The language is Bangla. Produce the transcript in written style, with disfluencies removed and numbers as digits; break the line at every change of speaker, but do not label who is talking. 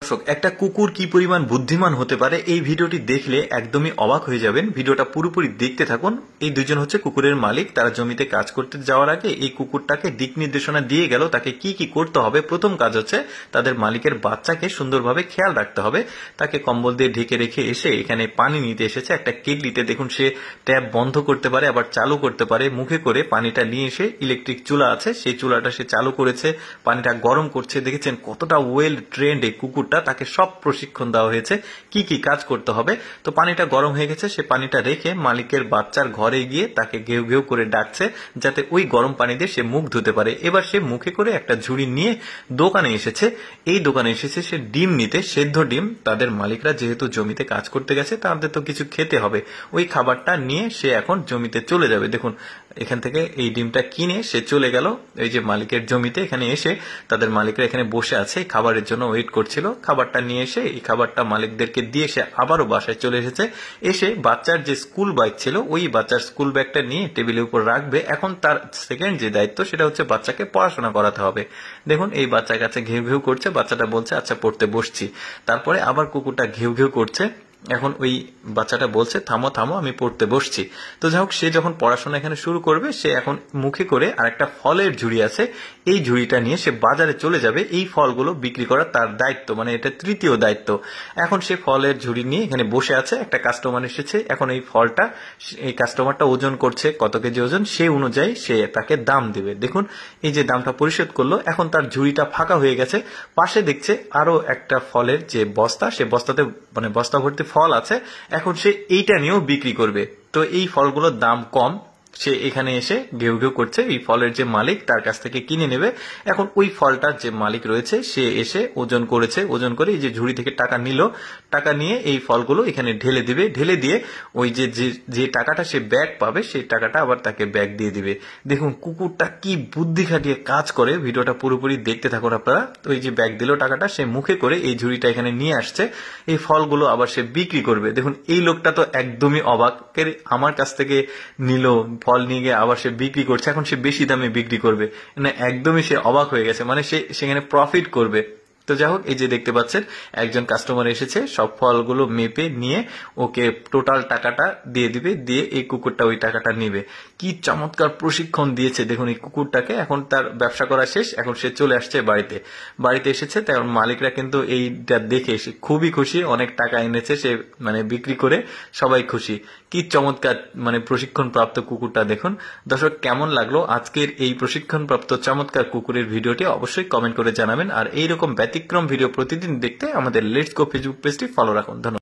দর্শক, একটা কুকুর কি পরিমাণ বুদ্ধিমান হতে পারে এই ভিডিওটি দেখলে একদমই অবাক হয়ে যাবেন। ভিডিওটা পুরোপুরি দেখতে থাকুন। এই দুজন হচ্ছে কুকুরের মালিক। তারা জমিতে কাজ করতে যাওয়ার আগে এই কুকুরটাকে দিক নির্দেশনা দিয়ে গেল তাকে কি কি করতে হবে। প্রথম কাজ হচ্ছে তাদের মালিকের বাচ্চাকে সুন্দরভাবে খেয়াল রাখতে হবে। তাকে কম্বল দিয়ে ঢেকে রেখে এসে এখানে পানি নিতে এসেছে একটা কেটলিতে। দেখুন সে ট্যাপ বন্ধ করতে পারে আবার চালু করতে পারে। মুখে করে পানিটা নিয়ে এসে ইলেকট্রিক চুলা আছে সেই চুলাটা সে চালু করেছে, পানিটা গরম করছে। দেখেছেন কতটা ওয়েল ট্রেন্ড এই কুকুরটা, তাকে সব প্রশিক্ষণ দেওয়া হয়েছে কি কি কাজ করতে হবে। তো পানিটা গরম হয়ে গেছে, সে পানিটা রেখে মালিকের বাচ্চার ঘরে গিয়ে তাকে ঘেউ ঘেউ করে ডাকছে যাতে ওই গরম পানি দিয়ে সে মুখ ধুতে পারে। এবার সে মুখে করে একটা ঝুড়ি নিয়ে দোকানে এসেছে। এই দোকানে এসেছে সে ডিম নিতে, সেদ্ধ ডিম। তাদের মালিকরা যেহেতু জমিতে কাজ করতে গেছে তাদের তো কিছু খেতে হবে, ওই খাবারটা নিয়ে সে এখন জমিতে চলে যাবে। দেখুন এখান থেকে এই ডিমটা কিনে সে চলে গেল এই যে মালিকের জমিতে। এখানে এসে তাদের মালিকরা এখানে বসে আছে খাবারের জন্য ওয়েট করছিল। খাবারটা নিয়ে এসে এই খাবারটা মালিকদেরকে দিয়ে সে আবারও বাসায় চলে এসেছে। এসে বাচ্চার যে স্কুল ব্যাগ ছিল ওই বাচ্চার স্কুল ব্যাগটা নিয়ে টেবিলের উপর রাখবে। এখন তার সেকেন্ড যে দায়িত্ব সেটা হচ্ছে বাচ্চাকে পড়াশোনা করাতে হবে। দেখুন এই বাচ্চার কাছে ঘেউ ঘেউ করছে, বাচ্চাটা বলছে আচ্ছা পড়তে বসছি। তারপরে আবার কুকুরটা ঘেউ ঘেউ করছে। এখন ওই বাচ্চাটা বলছে থামো থামো আমি পড়তে বসছি। তো যাই হোক সে যখন পড়াশোনা এখানে শুরু করবে সে এখন মুখে করে আর একটা ফলের ঝুড়ি আছে, এই ঝুড়িটা নিয়ে সে বাজারে চলে যাবে। এই ফলগুলো বিক্রি করা তার দায়িত্ব, মানে এটা তৃতীয় দায়িত্ব। এখন সে ফলের ঝুড়ি নিয়ে এখানে বসে আছে, একটা কাস্টমার এসেছে। এখন এই ফলটা এই কাস্টমারটা ওজন করছে, কত কেজি ওজন সেই অনুযায়ী সে তাকে দাম দেবে। দেখুন এই যে দামটা পরিশোধ করলো, এখন তার ঝুড়িটা ফাঁকা হয়ে গেছে। পাশে দেখছে আরো একটা ফলের যে বস্তা, সে বস্তাতে মানে বস্তা ভর্তি ফল আছে। এখন সে এইটা নিয়েও বিক্রি করবে। তো এই ফলগুলোর দাম কম, সে এখানে এসে ঘেউ ঘেউ করছে। এই ফলের যে মালিক তার কাছ থেকে কিনে নেবে। এখন ওই ফলটার যে মালিক রয়েছে সে এসে ওজন করেছে, ওজন করে এই যে ঝুড়ি থেকে টাকা নিল, টাকা নিয়ে এই ফলগুলো এখানে ঢেলে দিবে। ঢেলে দিয়ে ওই যে টাকাটা সে ব্যাগ পাবে সেই টাকাটা আবার তাকে ব্যাগ দিয়ে দিবে। দেখুন কুকুরটা কি বুদ্ধি খাটিয়ে কাজ করে, ভিডিওটা পুরোপুরি দেখতে থাকুন আপনারা। ওই যে ব্যাগ দিল টাকাটা সে মুখে করে এই ঝুড়িটা এখানে নিয়ে আসছে, এই ফলগুলো আবার সে বিক্রি করবে। দেখুন এই লোকটা তো একদমই অবাক, আমার কাছ থেকে নিল ফল নিয়ে গিয়ে আবার সে বিক্রি করছে, এখন সে বেশি দামে বিক্রি করবে। মানে একদমই সে অবাক হয়ে গেছে, মানে সে সেখানে প্রফিট করবে। তো যাই হোক এই যে দেখতে পাচ্ছেন একজন কাস্টমার এসেছে, সব ফলগুলো মেপে নিয়ে ওকে টোটাল টাকাটা দিয়ে দিবে, দিয়ে এই কুকুরটা ওই টাকাটা নিবে। কি চমৎকার প্রশিক্ষণ দিয়েছে দেখুন এই কুকুরটাকে। এখন তার ব্যবসা করা শেষ, এখন সে চলে আসছে বাড়িতে এসেছে। তার মালিকরা কিন্তু এইটা দেখে সে খুবই খুশি, অনেক টাকা এনেছে সে, মানে বিক্রি করে সবাই খুশি। কি চমৎকার মানে প্রশিক্ষণ প্রাপ্ত কুকুরটা দেখুন। দর্শক কেমন লাগলো আজকের এই প্রশিক্ষণ প্রাপ্ত চমৎকার কুকুরের ভিডিওটি অবশ্যই কমেন্ট করে জানাবেন। আর এইরকম ব্যতিক্রম ভিডিও প্রতিদিন দেখতে আমাদের লেটস গো ফেসবুক পেজটি ফলো রাখুন। ধন্যবাদ।